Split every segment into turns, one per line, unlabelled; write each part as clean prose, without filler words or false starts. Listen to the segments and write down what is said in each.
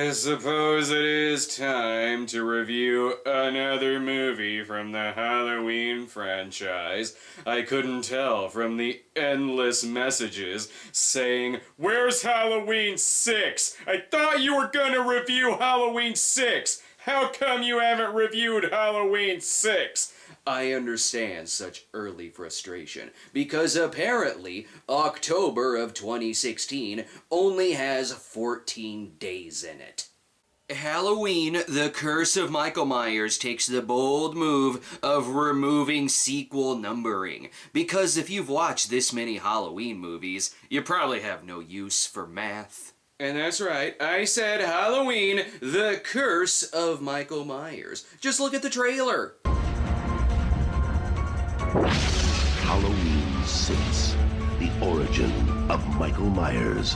I suppose it is time to review another movie from the Halloween franchise. I couldn't tell from the endless messages saying, "Where's Halloween 6? I thought you were gonna review Halloween 6! How come you haven't reviewed Halloween 6? I understand such early frustration, because apparently October of 2016 only has 14 days in it. Halloween, The Curse of Michael Myers takes the bold move of removing sequel numbering, because if you've watched this many Halloween movies, you probably have no use for math. And that's right, I said Halloween, The Curse of Michael Myers. Just look at the trailer.
Halloween 6, the origin of Michael Myers.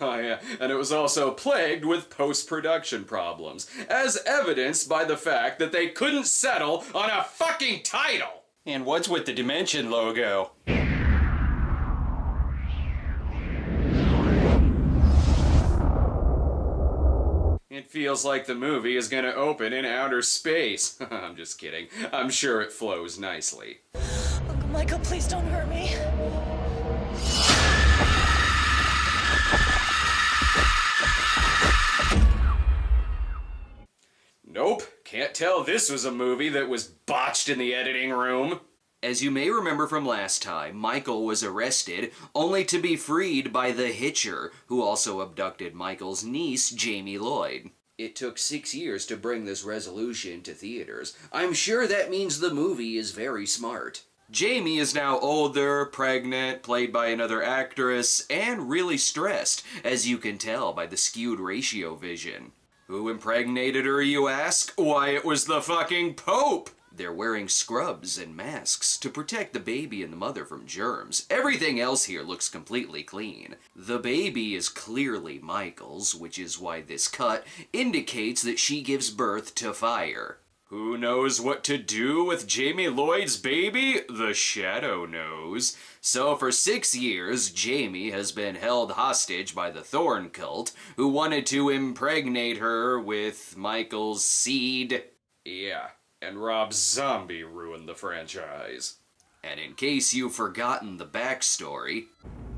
Oh yeah, and it was also plagued with post-production problems, as evidenced by the fact that they couldn't settle on a fucking title! And what's with the Dimension logo? It feels like the movie is gonna open in outer space. I'm just kidding. I'm sure it flows nicely.
Uncle Michael, please don't hurt me.
Nope, can't tell this was a movie that was botched in the editing room. As you may remember from last time, Michael was arrested, only to be freed by the Hitcher, who also abducted Michael's niece, Jamie Lloyd. It took 6 years to bring this resolution to theaters. I'm sure that means the movie is very smart. Jamie is now older, pregnant, played by another actress, and really stressed, as you can tell by the skewed ratio vision. Who impregnated her, you ask? Why, it was the fucking Pope! They're wearing scrubs and masks to protect the baby and the mother from germs. Everything else here looks completely clean. The baby is clearly Michael's, which is why this cut indicates that she gives birth to fire. Who knows what to do with Jamie Lloyd's baby? The Shadow knows. So for 6 years, Jamie has been held hostage by the Thorn cult, who wanted to impregnate her with Michael's seed. Yeah. And Rob Zombie ruined the franchise. And in case you've forgotten the backstory...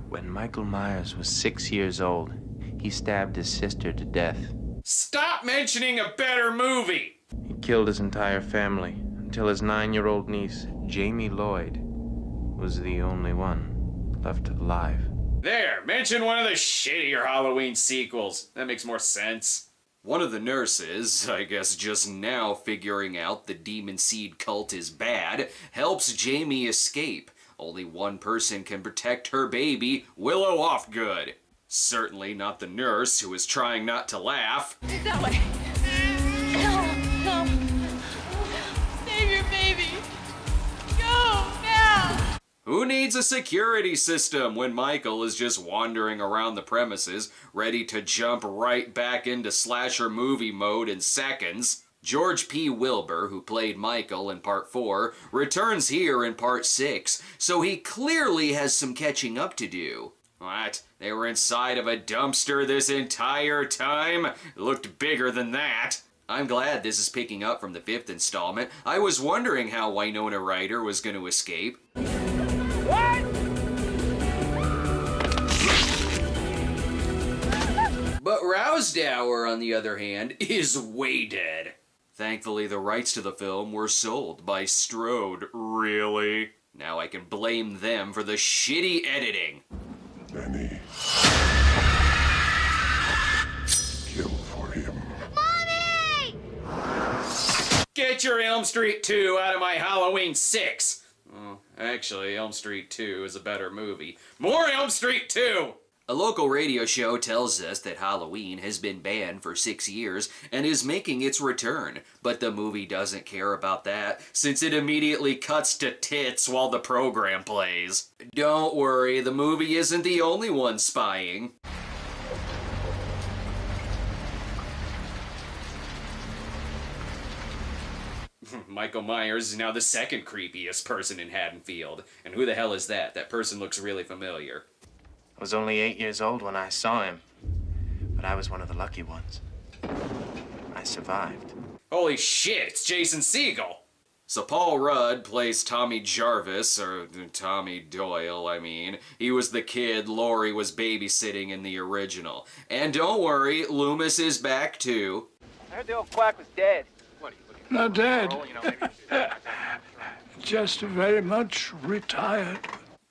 When Michael Myers was 6 years old, he stabbed his sister to death.
Stop mentioning a better movie!
He killed his entire family until his 9-year-old niece, Jamie Lloyd, was the only one left alive.
There, mention one of the shittier Halloween sequels. That makes more sense. One of the nurses, I guess just now figuring out the demon seed cult is bad, helps Jamie escape. Only one person can protect her baby, Willow Offgood. Certainly not the nurse, who is trying not to laugh.
That way. No. Save your baby. Go, now.
Who needs a security system when Michael is just wandering around the premises, ready to jump right back into slasher movie mode in seconds? George P. Wilbur, who played Michael in Part 4, returns here in Part 6, so he clearly has some catching up to do. What? They were inside of a dumpster this entire time? It looked bigger than that. I'm glad this is picking up from the 5th installment. I was wondering how Winona Ryder was going to escape.
What?
But Rousdower, on the other hand, is way dead. Thankfully, the rights to the film were sold by Strode. Really? Now I can blame them for the shitty editing.
Benny. Kill for him.
Mommy!
Get your Elm Street 2 out of my Halloween 6! Well, actually, Elm Street 2 is a better movie. More Elm Street 2! A local radio show tells us that Halloween has been banned for 6 years and is making its return, but the movie doesn't care about that, since it immediately cuts to tits while the program plays. Don't worry, the movie isn't the only one spying. Michael Myers is now the second creepiest person in Haddonfield. And who the hell is that? That person looks really familiar.
I was only 8 years old when I saw him, but I was one of the lucky ones. I survived.
Holy shit, it's Jason Segel. So Paul Rudd plays Tommy Jarvis, or Tommy Doyle, I mean. He was the kid Laurie was babysitting in the original. And don't worry, Loomis is back too.
I heard the old quack was dead.
Not dead. Just very much retired.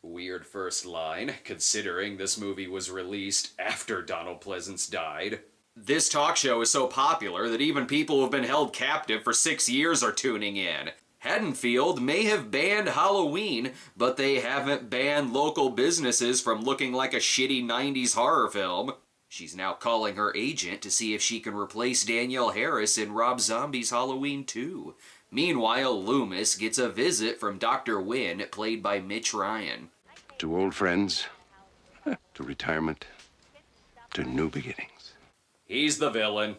Weird first line, considering this movie was released after Donald Pleasance died. This talk show is so popular that even people who have been held captive for 6 years are tuning in. Haddonfield may have banned Halloween, but they haven't banned local businesses from looking like a shitty 90s horror film. She's now calling her agent to see if she can replace Danielle Harris in Rob Zombie's Halloween 2. Meanwhile, Loomis gets a visit from Dr. Wynn, played by Mitch Ryan.
To old friends, to retirement, to new beginnings.
He's the villain.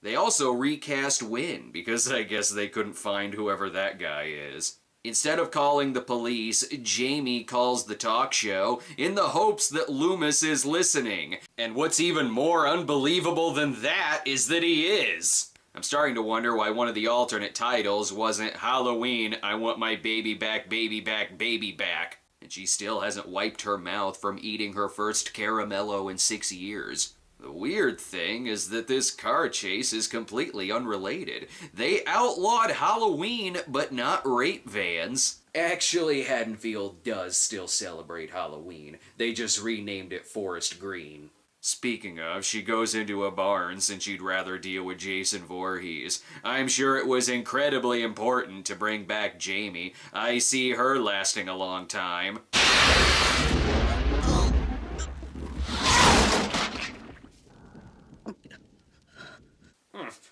They also recast Wynn, because I guess they couldn't find whoever that guy is. Instead of calling the police, Jamie calls the talk show in the hopes that Loomis is listening. And what's even more unbelievable than that is that he is. I'm starting to wonder why one of the alternate titles wasn't Halloween, I Want My Baby Back, Baby Back, Baby Back. And she still hasn't wiped her mouth from eating her first caramello in 6 years. The weird thing is that this car chase is completely unrelated. They outlawed Halloween, but not rape vans. Actually, Haddonfield does still celebrate Halloween. They just renamed it Forest Green. Speaking of, she goes into a barn since she'd rather deal with Jason Voorhees. I'm sure it was incredibly important to bring back Jamie. I see her lasting a long time.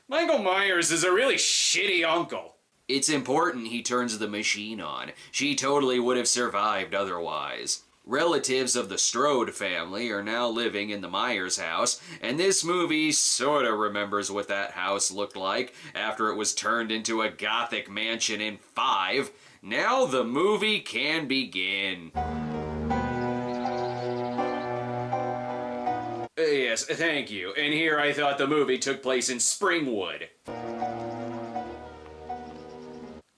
Michael Myers is a really shitty uncle. It's important he turns the machine on. She totally would have survived otherwise. Relatives of the Strode family are now living in the Myers house, and this movie sorta remembers what that house looked like after it was turned into a gothic mansion in 5. Now the movie can begin. Yes, thank you. And here I thought the movie took place in Springwood.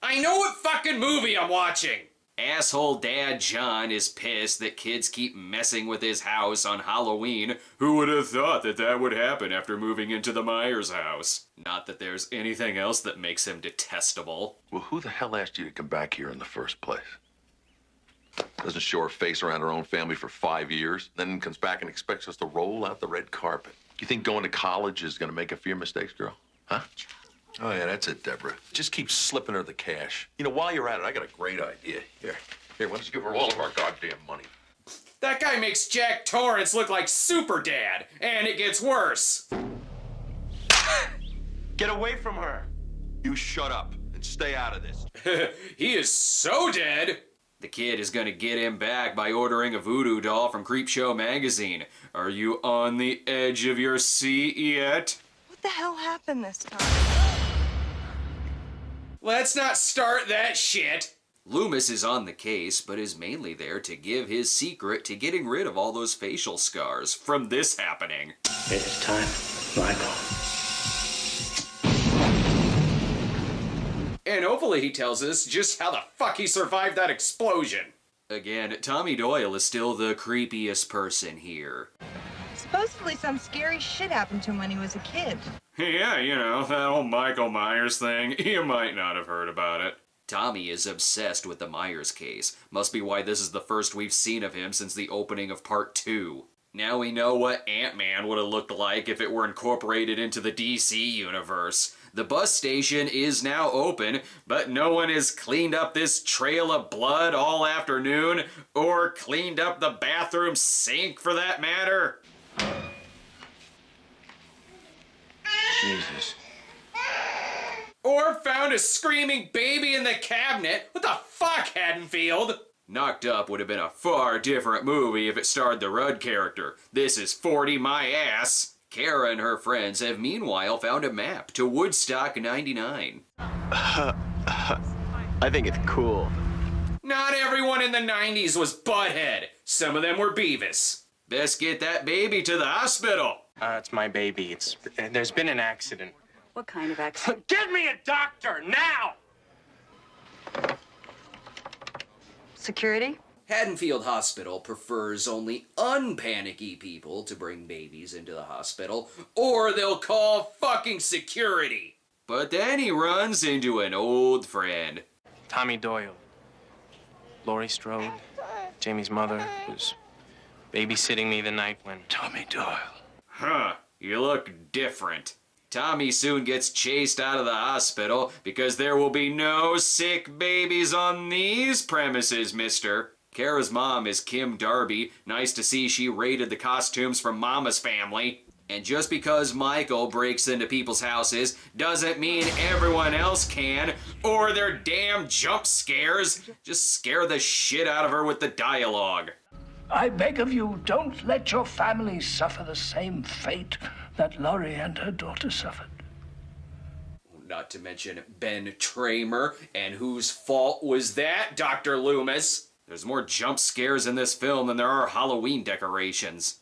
I know what fucking movie I'm watching! Asshole Dad John is pissed that kids keep messing with his house on Halloween. Who would have thought that that would happen after moving into the Myers house? Not that there's anything else that makes him detestable.
Well, who the hell asked you to come back here in the first place? Doesn't show her face around her own family for 5 years, then comes back and expects us to roll out the red carpet. You think going to college is going to make up for your mistakes, girl? Huh? Oh, yeah, that's it, Deborah. Just keep slipping her the cash. You know, while you're at it, I got a great idea. Here, why don't you give her all of our goddamn money?
That guy makes Jack Torrance look like Super Dad, and it gets worse.
Get away from her!
You shut up and stay out of this.
He is so dead. The kid is gonna get him back by ordering a voodoo doll from Creepshow magazine. Are you on the edge of your seat yet?
What the hell happened this time?
Let's not start that shit. Loomis is on the case, but is mainly there to give his secret to getting rid of all those facial scars from this happening.
It's time, Michael.
And hopefully he tells us just how the fuck he survived that explosion. Again, Tommy Doyle is still the creepiest person here.
Supposedly some scary shit happened to him when he was a kid.
Yeah, you know, that old Michael Myers thing. You might not have heard about it. Tommy is obsessed with the Myers case. Must be why this is the first we've seen of him since the opening of Part 2. Now we know what Ant-Man would have looked like if it were incorporated into the DC universe. The bus station is now open, but no one has cleaned up this trail of blood all afternoon, or cleaned up the bathroom sink for that matter.
Jesus.
Or found a screaming baby in the cabinet. What the fuck, Haddonfield? Knocked Up would have been a far different movie if it starred the Rudd character. This is 40 my ass. Kara and her friends have meanwhile found a map to Woodstock 99.
I think it's cool.
Not everyone in the 90s was Butthead. Some of them were Beavis. Best get that baby to the hospital.
It's my baby. There's been an accident.
What kind of accident?
Get me a doctor, now!
Security?
Haddonfield Hospital prefers only unpanicky people to bring babies into the hospital, or they'll call fucking security. But then he runs into an old friend.
Tommy Doyle. Laurie Strode, Jamie's mother, was babysitting me the night when...
Tommy Doyle.
Huh, you look different. Tommy soon gets chased out of the hospital because there will be no sick babies on these premises, mister. Kara's mom is Kim Darby. Nice to see she raided the costumes from Mama's family. And just because Michael breaks into people's houses doesn't mean everyone else can, or their damn jump scares just scare the shit out of her with the dialogue.
I beg of you, don't let your family suffer the same fate that Laurie and her daughter suffered.
Not to mention Ben Tramer, and whose fault was that, Dr. Loomis? There's more jump scares in this film than there are Halloween decorations.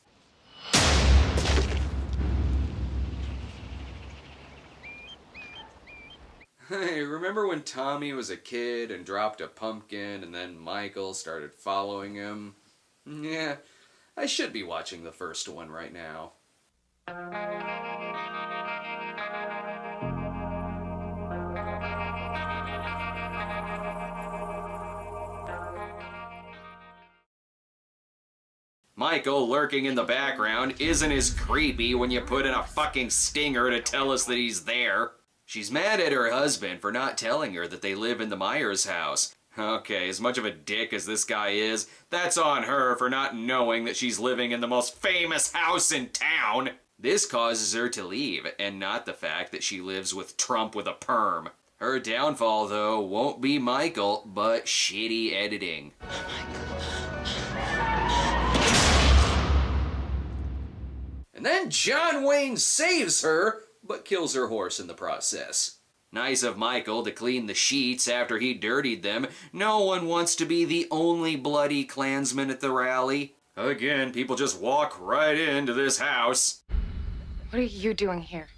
Hey, remember when Tommy was a kid and dropped a pumpkin and then Michael started following him? Yeah, I should be watching the first one right now. Michael lurking in the background isn't as creepy when you put in a fucking stinger to tell us that he's there. She's mad at her husband for not telling her that they live in the Myers house. Okay, as much of a dick as this guy is, that's on her for not knowing that she's living in the most famous house in town. This causes her to leave, and not the fact that she lives with Trump with a perm. Her downfall, though, won't be Michael, but shitty editing. And then John Wayne saves her, but kills her horse in the process. Nice of Michael to clean the sheets after he dirtied them. No one wants to be the only bloody Klansman at the rally. Again, people just walk right into this house.
What are you doing here?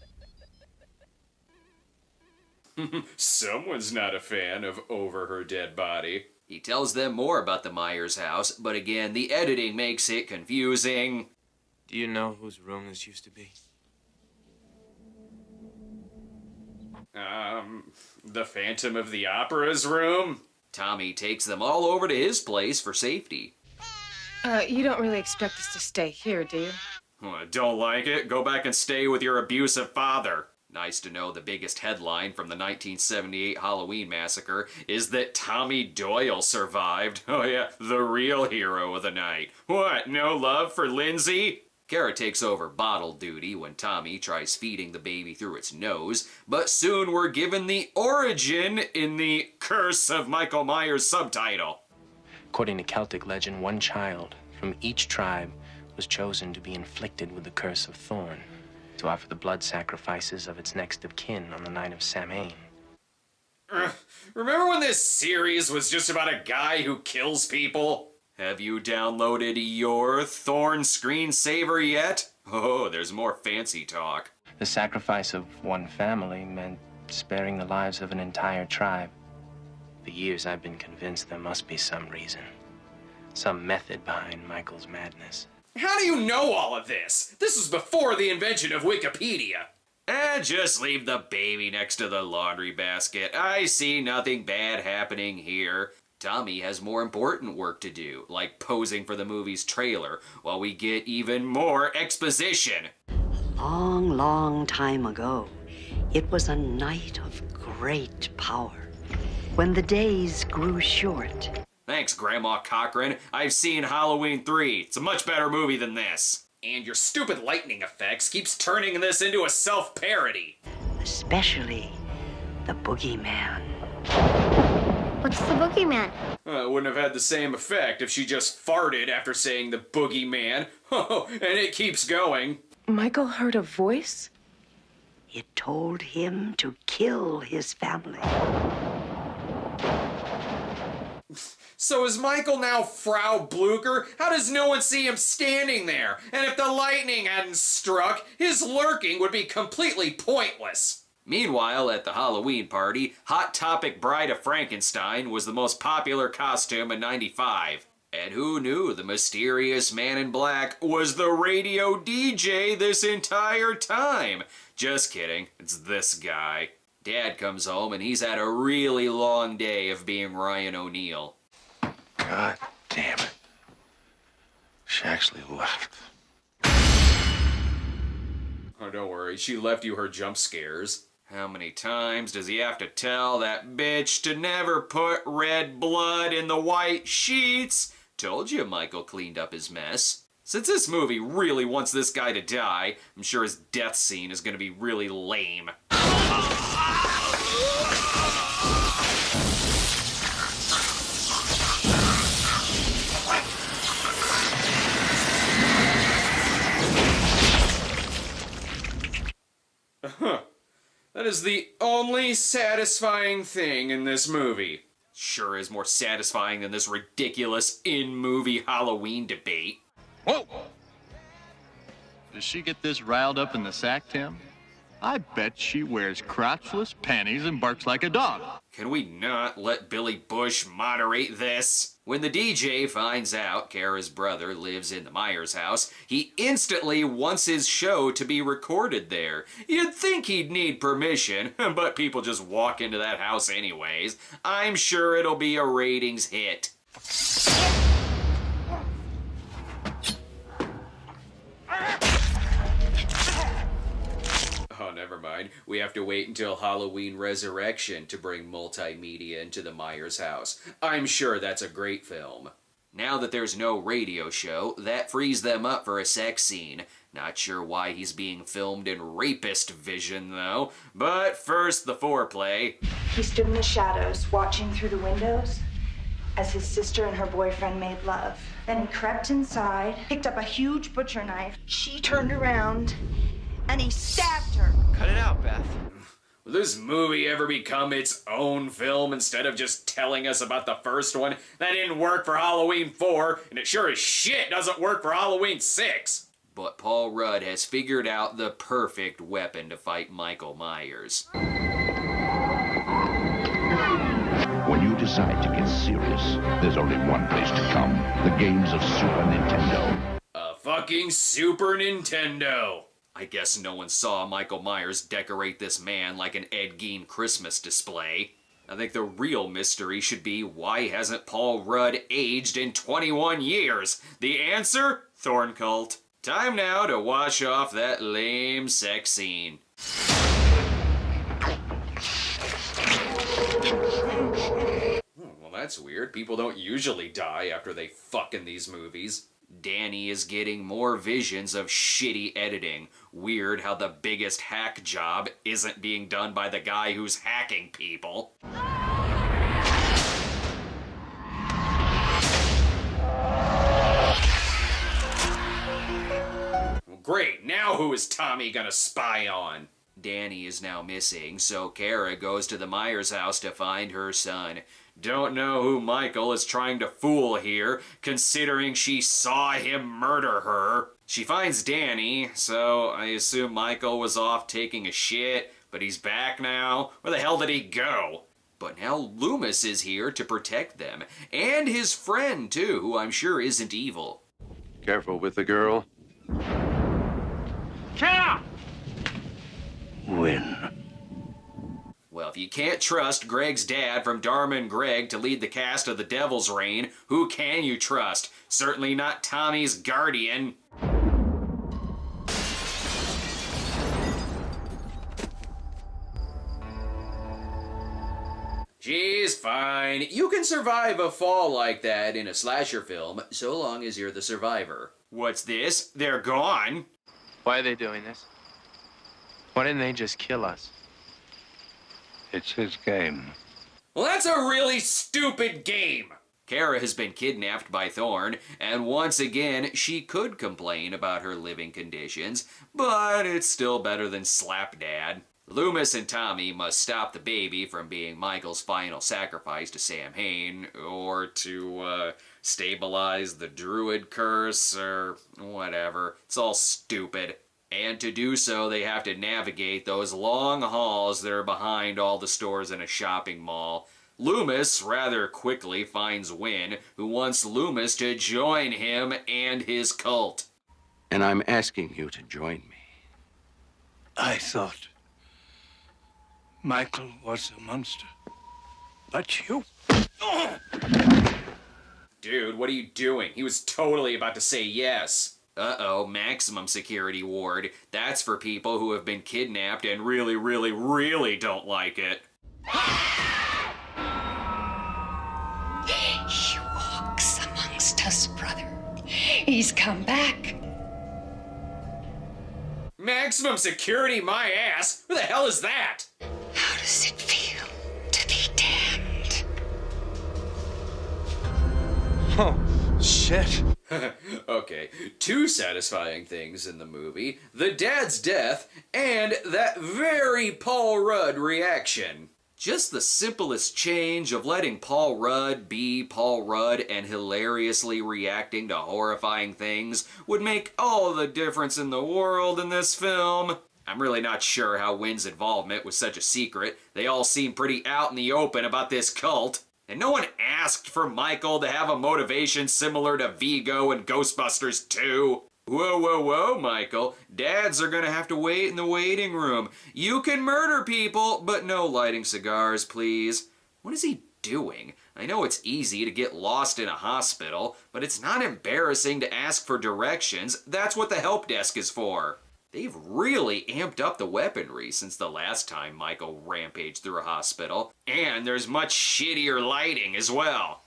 Someone's not a fan of Over Her Dead Body. He tells them more about the Myers house, but again, the editing makes it confusing.
Do you know whose room this used to be?
The Phantom of the Opera's room? Tommy takes them all over to his place for safety.
You don't really expect us to stay here, do you?
Don't like it? Go back and stay with your abusive father. Nice to know the biggest headline from the 1978 Halloween massacre is that Tommy Doyle survived. Oh yeah, the real hero of the night. What, no love for Lindsay? Kara takes over bottle duty when Tommy tries feeding the baby through its nose, but soon we're given the origin in the Curse of Michael Myers subtitle.
According to Celtic legend, one child from each tribe was chosen to be inflicted with the Curse of Thorn, to offer the blood sacrifices of its next of kin on the night of Samhain.
Remember when this series was just about a guy who kills people? Have you downloaded your Thorn screensaver yet? Oh, there's more fancy talk.
The sacrifice of one family meant sparing the lives of an entire tribe. For years, I've been convinced there must be some reason, some method behind Michael's madness.
How do you know all of this? This was before the invention of Wikipedia. Just leave the baby next to the laundry basket. I see nothing bad happening here. Tommy has more important work to do, like posing for the movie's trailer, while we get even more exposition.
Long, long time ago, it was a night of great power, when the days grew short.
Thanks, Grandma Cochran. I've seen Halloween 3. It's a much better movie than this. And your stupid lightning effects keeps turning this into a self-parody.
Especially the boogeyman.
What's the boogeyman?
It wouldn't have had the same effect if she just farted after saying the boogeyman. Oh, and it keeps going.
Michael heard a voice?
It told him to kill his family.
So is Michael now Frau Blucher? How does no one see him standing there? And if the lightning hadn't struck, his lurking would be completely pointless. Meanwhile, at the Halloween party, Hot Topic Bride of Frankenstein was the most popular costume in '95. And who knew the mysterious man in black was the radio DJ this entire time? Just kidding, it's this guy. Dad comes home and he's had a really long day of being Ryan O'Neal.
God damn it. She actually left.
Oh, don't worry, she left you her jump scares. How many times does he have to tell that bitch to never put red blood in the white sheets? Told you Michael cleaned up his mess. Since this movie really wants this guy to die, I'm sure his death scene is gonna be really lame. That is the only satisfying thing in this movie. Sure is more satisfying than this ridiculous in-movie Halloween debate.
Whoa! Does she get this riled up in the sack, Tim? I bet she wears crotchless panties and barks like a dog.
Can we not let Billy Bush moderate this? When the DJ finds out Kara's brother lives in the Myers house, he instantly wants his show to be recorded there. You'd think he'd need permission, but people just walk into that house anyways. I'm sure it'll be a ratings hit. Oh, never mind. We have to wait until Halloween Resurrection to bring multimedia into the Myers house. I'm sure that's a great film. Now that there's no radio show, that frees them up for a sex scene. Not sure why he's being filmed in rapist vision, though. But first, the foreplay.
He stood in the shadows, watching through the windows as his sister and her boyfriend made love. Then he crept inside, picked up a huge butcher knife. She turned around, and he stabbed her.
Cut it out, Beth.
Will this movie ever become its own film instead of just telling us about the first one? That didn't work for Halloween 4, and it sure as shit doesn't work for Halloween 6. But Paul Rudd has figured out the perfect weapon to fight Michael Myers.
When you decide to get serious, there's only one place to come. The games of Super Nintendo.
A fucking Super Nintendo. I guess no one saw Michael Myers decorate this man like an Ed Gein Christmas display. I think the real mystery should be, why hasn't Paul Rudd aged in 21 years? The answer? Thorn Cult. Time now to wash off that lame sex scene. Well, that's weird. People don't usually die after they fuck in these movies. Danny is getting more visions of shitty editing. Weird how the biggest hack job isn't being done by the guy who's hacking people. Great, now who is Tommy gonna spy on? Danny is now missing, so Kara goes to the Myers house to find her son. Don't know who Michael is trying to fool here, considering she saw him murder her. She finds Danny, so I assume Michael was off taking a shit, but he's back now. Where the hell did he go? But now Loomis is here to protect them, and his friend too, who I'm sure isn't evil.
Careful with the girl.
Kara!
Win.
Well, if you can't trust Greg's dad from Dharma and Greg to lead the cast of The Devil's Reign, who can you trust? Certainly not Tommy's guardian. She's fine. You can survive a fall like that in a slasher film, so long as you're the survivor. What's this? They're gone.
Why are they doing this? Why didn't they just kill us?
It's his game.
Well, that's a really stupid game. Kara has been kidnapped by Thorne, and once again, she could complain about her living conditions, but it's still better than Slapdad. Loomis and Tommy must stop the baby from being Michael's final sacrifice to Sam Hain, or to, stabilize the druid curse, or whatever. It's all stupid. And to do so, they have to navigate those long halls that are behind all the stores in a shopping mall. Loomis rather quickly finds Wynn, who wants Loomis to join him and his cult.
And I'm asking you to join me.
I thought Michael was a monster. But you...
Dude, what are you doing? He was totally about to say yes. Uh-oh, maximum security ward. That's for people who have been kidnapped and really, really, really don't like it.
He walks amongst us, brother. He's come back.
Maximum security, my ass? Who the hell is that?
How does it feel to be damned?
Oh, shit.
Okay, two satisfying things in the movie. The dad's death, and that very Paul Rudd reaction. Just the simplest change of letting Paul Rudd be Paul Rudd and hilariously reacting to horrifying things would make all the difference in the world in this film. I'm really not sure how Wynn's involvement was such a secret. They all seem pretty out in the open about this cult. And no one asked for Michael to have a motivation similar to Vigo and Ghostbusters 2. Whoa, whoa, whoa, Michael. Dads are gonna have to wait in the waiting room. You can murder people, but no lighting cigars, please. What is he doing? I know it's easy to get lost in a hospital, but it's not embarrassing to ask for directions. That's what the help desk is for. They've really amped up the weaponry since the last time Michael rampaged through a hospital. And there's much shittier lighting as well.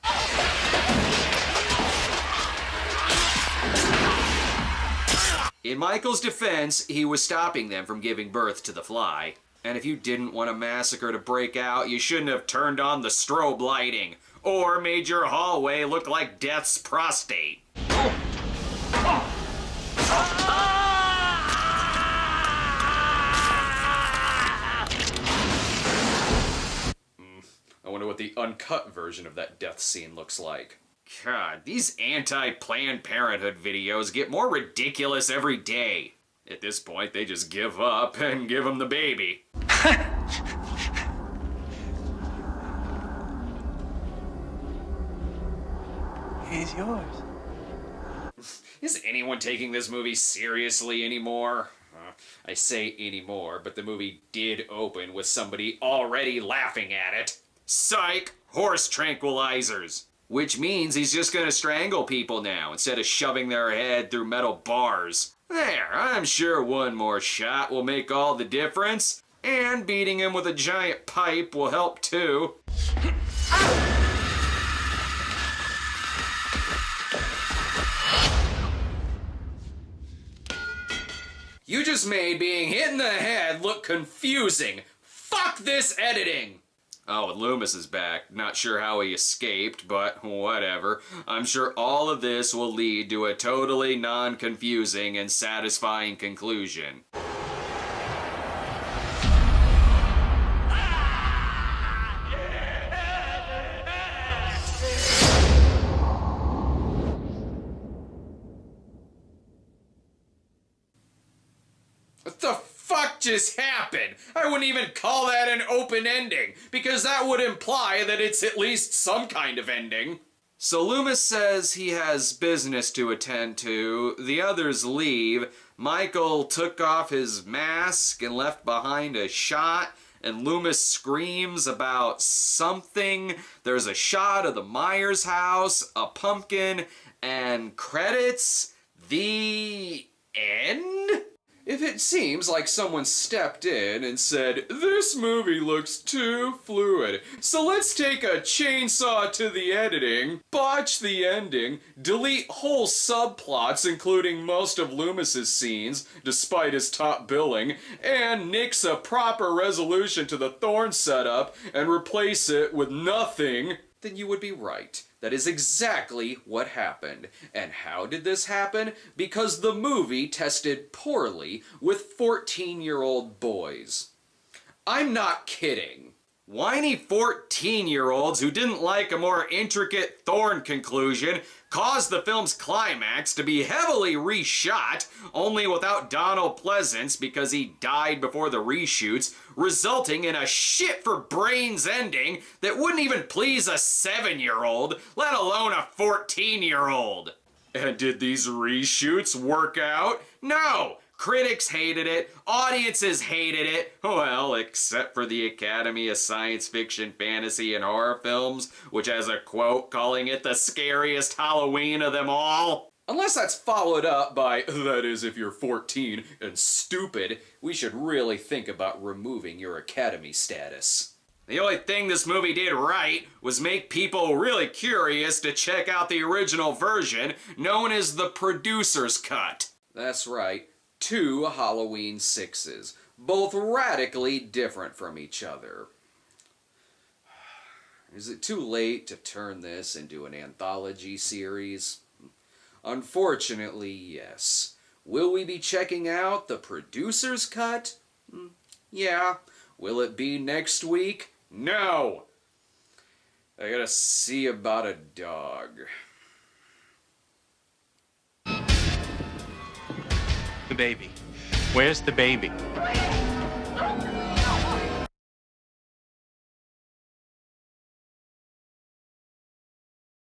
In Michael's defense, he was stopping them from giving birth to the fly. And if you didn't want a massacre to break out, you shouldn't have turned on the strobe lighting, or made your hallway look like Death's prostate. I wonder what the uncut version of that death scene looks like. God, these anti-Planned Parenthood videos get more ridiculous every day. At this point, they just give up and give him the baby.
He's yours.
Is anyone taking this movie seriously anymore? I say anymore, but the movie did open with somebody already laughing at it. Psych! Horse tranquilizers! Which means he's just gonna strangle people now, instead of shoving their head through metal bars. There, I'm sure one more shot will make all the difference. And beating him with a giant pipe will help too. You just made being hit in the head look confusing. Fuck this editing! Oh, and Loomis is back. Not sure how he escaped, but whatever. I'm sure all of this will lead to a totally non-confusing and satisfying conclusion. What the fuck just happened? I wouldn't even call that an open ending, because that would imply that it's at least some kind of ending. So Loomis says he has business to attend to, the others leave, Michael took off his mask and left behind a shot, and Loomis screams about something. There's a shot of the Myers house, a pumpkin, and credits. The end? If it seems like someone stepped in and said, "This movie looks too fluid, so let's take a chainsaw to the editing, botch the ending, delete whole subplots including most of Loomis's scenes, despite his top billing, and nix a proper resolution to the Thorne setup and replace it with nothing," then you would be right. That is exactly what happened. And how did this happen? Because the movie tested poorly with 14-year-old boys. I'm not kidding. Whiny 14-year-olds who didn't like a more intricate Thorne conclusion caused the film's climax to be heavily reshot, only without Donald Pleasance because he died before the reshoots, resulting in a shit-for-brains ending that wouldn't even please a 7-year-old, let alone a 14-year-old. And did these reshoots work out? No! Critics hated it, audiences hated it, well, except for the Academy of Science Fiction, Fantasy, and Horror Films, which has a quote calling it the scariest Halloween of them all. Unless that's followed up by, that is if you're 14 and stupid, we should really think about removing your Academy status. The only thing this movie did right was make people really curious to check out the original version, known as the producer's cut. That's right. 2 Halloween 6s, both radically different from each other. Is it too late to turn this into an anthology series? Unfortunately, yes. Will we be checking out the producer's cut? Yeah. Will it be next week? No! I gotta see about a dog.
The baby. Where's the baby?